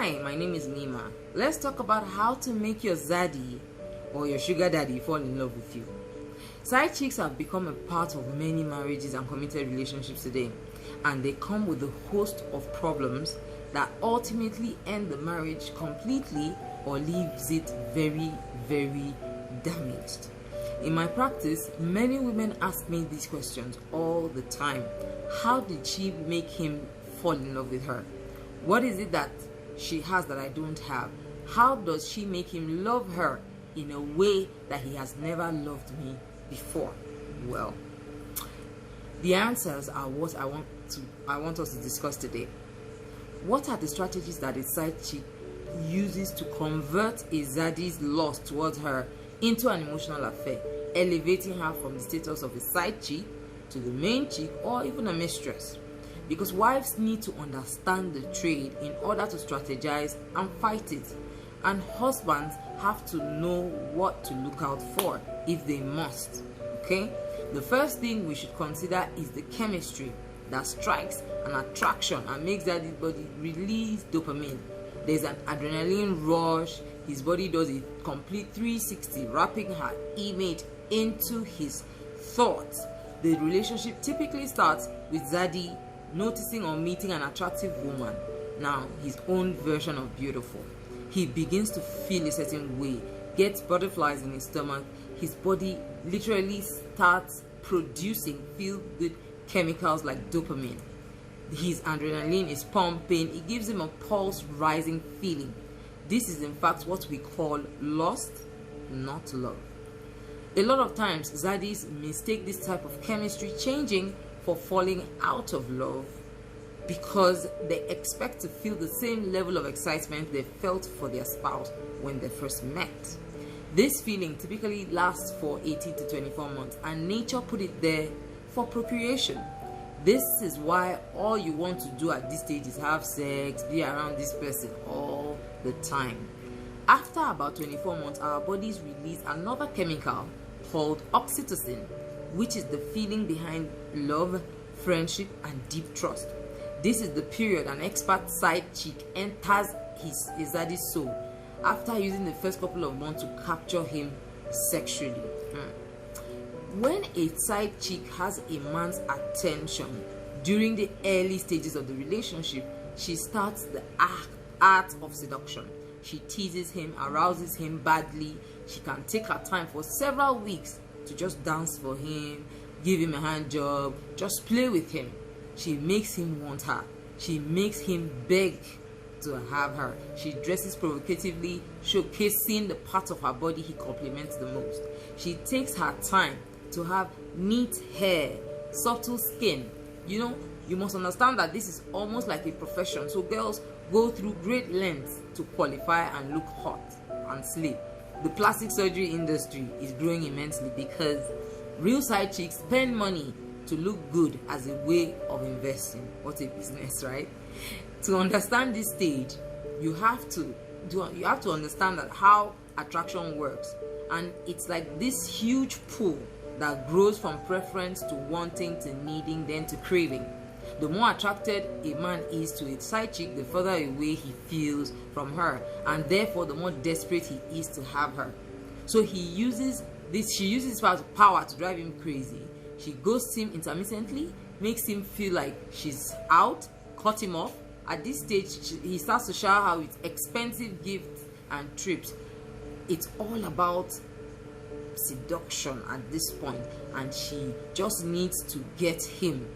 Hi, my name is Nima. Let's talk about how to make your zaddy or your sugar daddy fall in love with you. Side chicks have become a part of many marriages and committed relationships today, and they come with a host of problems that ultimately end the marriage completely or leaves it very, very damaged. In my practice, many women ask me these questions all the time. How did she make him fall in love with her? What is it that she has that I don't have? How does she make him love her in a way that he has never loved me before? Well, the answers are what I want us to discuss today. What are the strategies that a side chick uses to convert a zaddy's lust towards her into an emotional affair, elevating her from the status of a side chick to the main chick or even a mistress? Because wives need to understand the trade in order to strategize and fight it, and husbands have to know what to look out for if they must. Okay, the first thing we should consider is the chemistry that strikes an attraction and makes daddy's body release dopamine. There's an adrenaline rush. His body does a complete 360, wrapping her image into his thoughts. The relationship typically starts with Zaddy noticing or meeting an attractive woman, now his own version of beautiful. He begins to feel a certain way, gets butterflies in his stomach. His body literally starts producing feel-good chemicals like dopamine. His adrenaline is pumping. It gives him a pulse-rising feeling. This is in fact what we call lust, not love. A lot of times, zaddies mistake this type of chemistry changing for falling out of love because they expect to feel the same level of excitement they felt for their spouse when they first met. This feeling typically lasts for 18 to 24 months, and nature put it there for procreation. This is why all you want to do at this stage is have sex, be around this person all the time. After about 24 months, our bodies release another chemical called oxytocin, which is the feeling behind love, friendship, and deep trust. This is the period an expert side chick enters his zaddy's soul after using the first couple of months to capture him sexually. When a side chick has a man's attention during the early stages of the relationship, she starts the art of seduction. She teases him, arouses him badly. She can take her time for several weeks to just dance for him, give him a hand job, just play with him. She makes him want her. She makes him beg to have her. She dresses provocatively, showcasing the part of her body he compliments the most. She takes her time to have neat hair, subtle skin. You must understand that this is almost like a profession. So girls go through great lengths to qualify and look hot and slay. The plastic surgery industry is growing immensely because real side chicks spend money to look good as a way of investing. What a business, right? To understand this stage, you have to understand that how attraction works, and it's like this huge pool that grows from preference to wanting to needing, then to craving. The more attracted a man is to a side chick, the further away he feels from her, and therefore the more desperate he is to have her. So she uses this power to drive him crazy. She ghosts him intermittently, makes him feel like she's out, cut him off. At this stage, he starts to shower her with expensive gifts and trips. It's all about seduction at this point, and she just needs to get him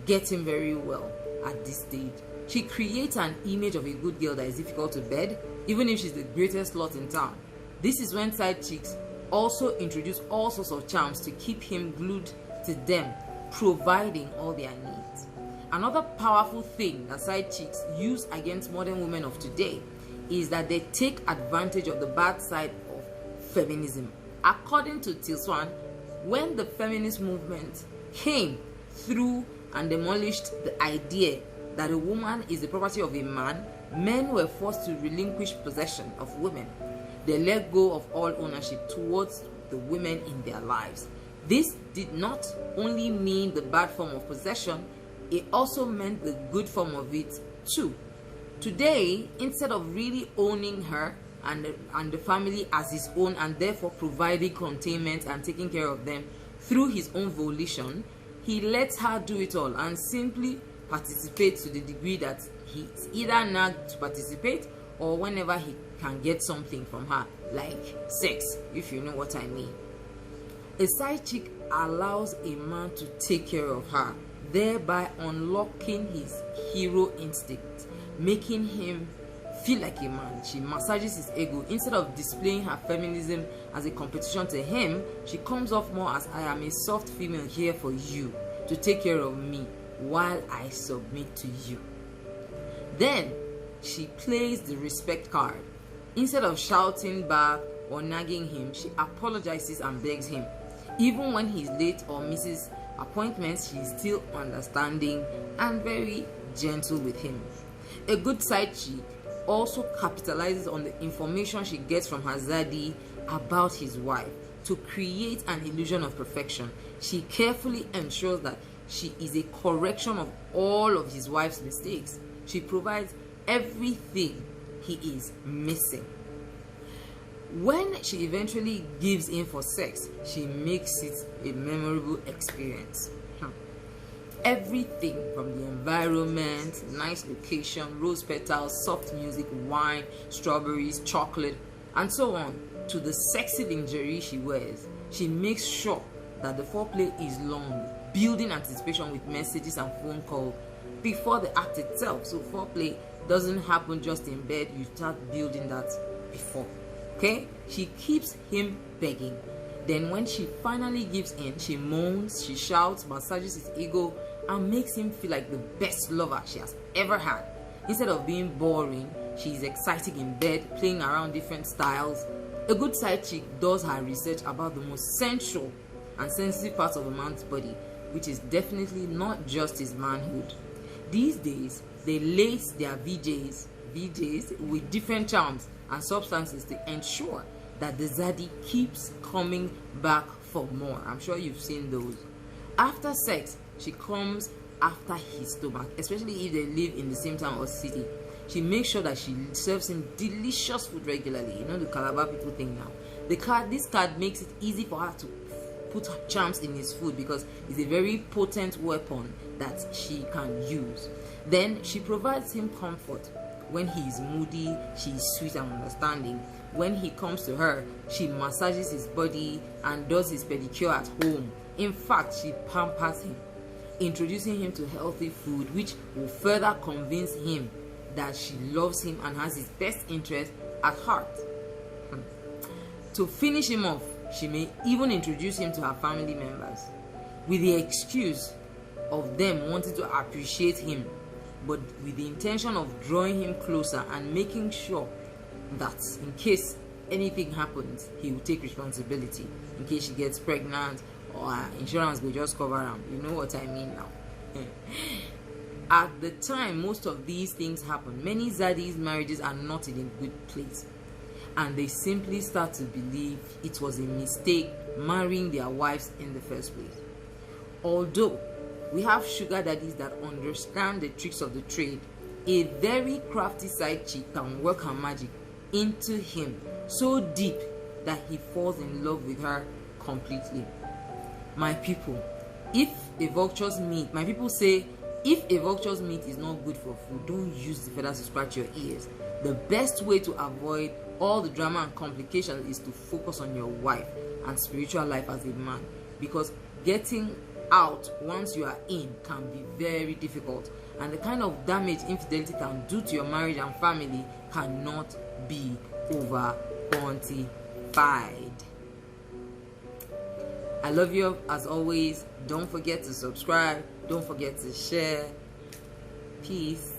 very well at this stage. She creates an image of a good girl that is difficult to bed, even if she's the greatest slut in town. This is when side chicks also introduce all sorts of charms to keep him glued to them, providing all their needs. Another powerful thing that side chicks use against modern women of today is that they take advantage of the bad side of feminism. According to Tilswan, when the feminist movement came through and demolished the idea that a woman is the property of a man, men were forced to relinquish possession of women. They let go of all ownership towards the women in their lives. This did not only mean the bad form of possession, it also meant the good form of it too. Today, instead of really owning her and the family as his own, and therefore providing containment and taking care of them through his own volition, he lets her do it all and simply participates to the degree that he's either nagged to participate or whenever he can get something from her, like sex, if you know what I mean. A side chick allows a man to take care of her, thereby unlocking his hero instinct, making him feel like a man. She massages his ego. Instead of displaying her feminism as a competition to him, she comes off more as, I am a soft female here for you to take care of me while I submit to you. Then she plays the respect card. Instead of shouting back or nagging him, she apologizes and begs him. Even when he's late or misses appointments, she's still understanding and very gentle with him. A good side chick also capitalizes on the information she gets from her zaddy about his wife to create an illusion of perfection. She carefully ensures that she is a correction of all of his wife's mistakes. She provides everything he is missing. When she eventually gives in for sex, she makes it a memorable experience. Everything from the environment, nice location, rose petals, soft music, wine, strawberries, chocolate, and so on, to the sexy lingerie she wears. She makes sure that the foreplay is long, building anticipation with messages and phone calls before the act itself. So foreplay doesn't happen just in bed, you start building that before. Okay? She keeps him begging. Then when she finally gives in, she moans, she shouts, massages his ego, and makes him feel like the best lover she has ever had. Instead of being boring, she is exciting in bed, playing around different styles. A good side chick does her research about the most sensual and sensitive parts of a man's body, which is definitely not just his manhood. These days, they lace their VJs with different charms and substances to ensure that the zaddy keeps coming back for more. I'm sure you've seen those. After sex, she comes after his stomach, especially if they live in the same town or city. She makes sure that she serves him delicious food regularly. You know the Calabar people thing now. This card makes it easy for her to put her charms in his food because it's a very potent weapon that she can use. Then she provides him comfort. When he is moody, she is sweet and understanding. When he comes to her, she massages his body and does his pedicure at home. In fact, she pampers him, introducing him to healthy food, which will further convince him that she loves him and has his best interest at heart. To finish him off, she may even introduce him to her family members with the excuse of them wanting to appreciate him, but with the intention of drawing him closer and making sure that in case anything happens, he will take responsibility. In case she gets pregnant or her insurance will just cover him. You know what I mean now. At the time most of these things happen, many zaddies' marriages are not in a good place, and they simply start to believe it was a mistake marrying their wives in the first place. Although we have sugar daddies that understand the tricks of the trade, a very crafty side chick can work her magic into him so deep that he falls in love with her completely. My people, if a vulture's meat, my people say, if a vulture's meat is not good for food, don't use the feathers to scratch your ears. The best way to avoid all the drama and complications is to focus on your wife and spiritual life as a man, because getting out once you are in can be very difficult, and the kind of damage infidelity can do to your marriage and family cannot be over quantified. I love you as always. Don't forget to subscribe, don't forget to share. Peace.